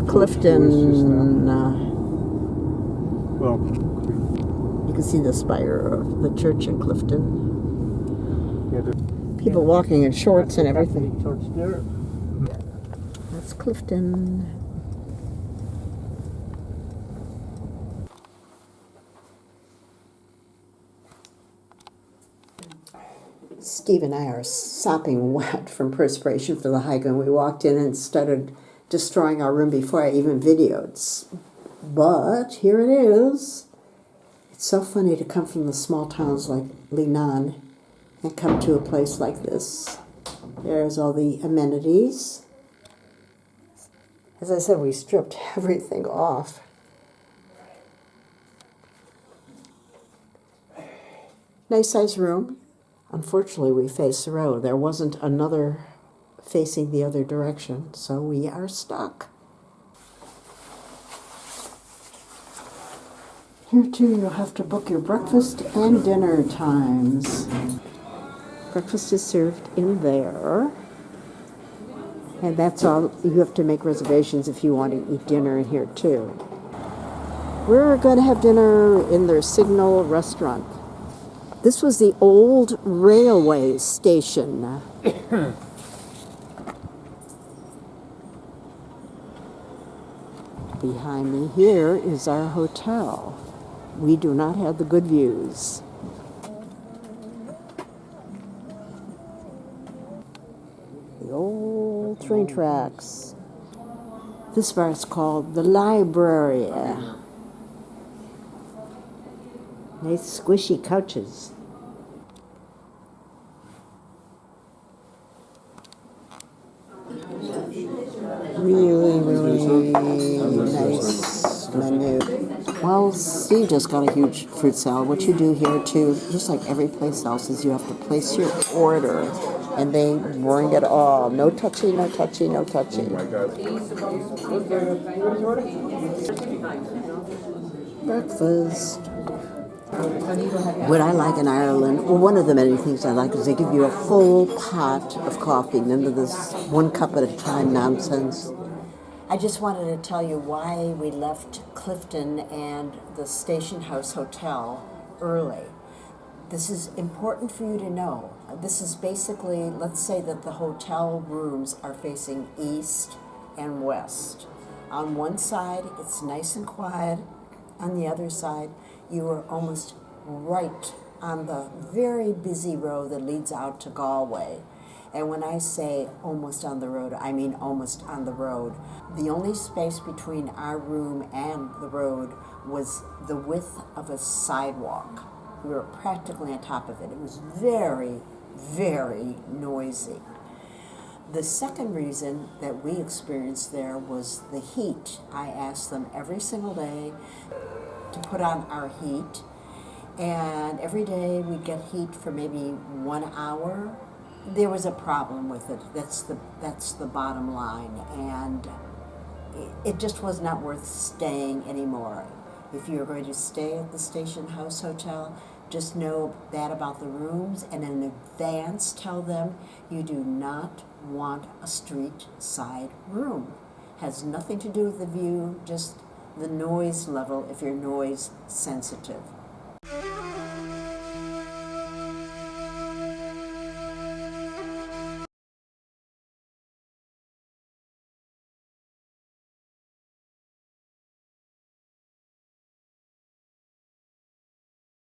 Clifden. Well, you can see the spire of the church in Clifden. yeah, People walking in shorts and everything. Church there. That's Clifden. Steve and I are sopping wet from perspiration for the hike, and we walked in and started destroying our room before I even videoed. But here it is. It's so funny to come from the small towns like Linan and come to a place like this. There's all the amenities. As I said, we stripped everything off. Nice size room. Unfortunately, we face the road. There wasn't another facing the other direction, so we are stuck. Here too, you'll have to book your breakfast and dinner times. Breakfast is served in there. And that's all. You have to make reservations if you want to eat dinner in here too. We're going to have dinner in their Signal restaurant. This was the old railway station. Behind me here is our hotel. We do not have the good views. The old train tracks. This bar is called the library. Nice squishy couches. Really nice menu. Well, Steve just got a huge fruit salad. What you do here too, just like every place else, is you have to place your order, and they bring it all. No touchy, no touchy, no touchy. Breakfast. What I like in Ireland, well, one of the many things I like is they give you a full pot of coffee, none of this one cup at a time nonsense. I just wanted to tell you why we left Clifden and the Station House Hotel early. This is important for you to know. This is basically, let's say that the hotel rooms are facing east and west. On one side, it's nice and quiet. On the other side, you are almost right on the very busy road that leads out to Galway. And when I say almost on the road, I mean almost on the road. The only space between our room and the road was the width of a sidewalk. We were practically on top of it. It was very, very noisy. The second reason that we experienced there was the heat. I asked them every single day to put on our heat, and every day we'd get heat for maybe 1 hour. There was a problem with it. That's the bottom line, and it just was not worth staying anymore. If you're going to stay at the Station House Hotel, just know that about the rooms, and in advance tell them you do not want a street side room. Has nothing to do with the view, just the noise level if you're noise sensitive.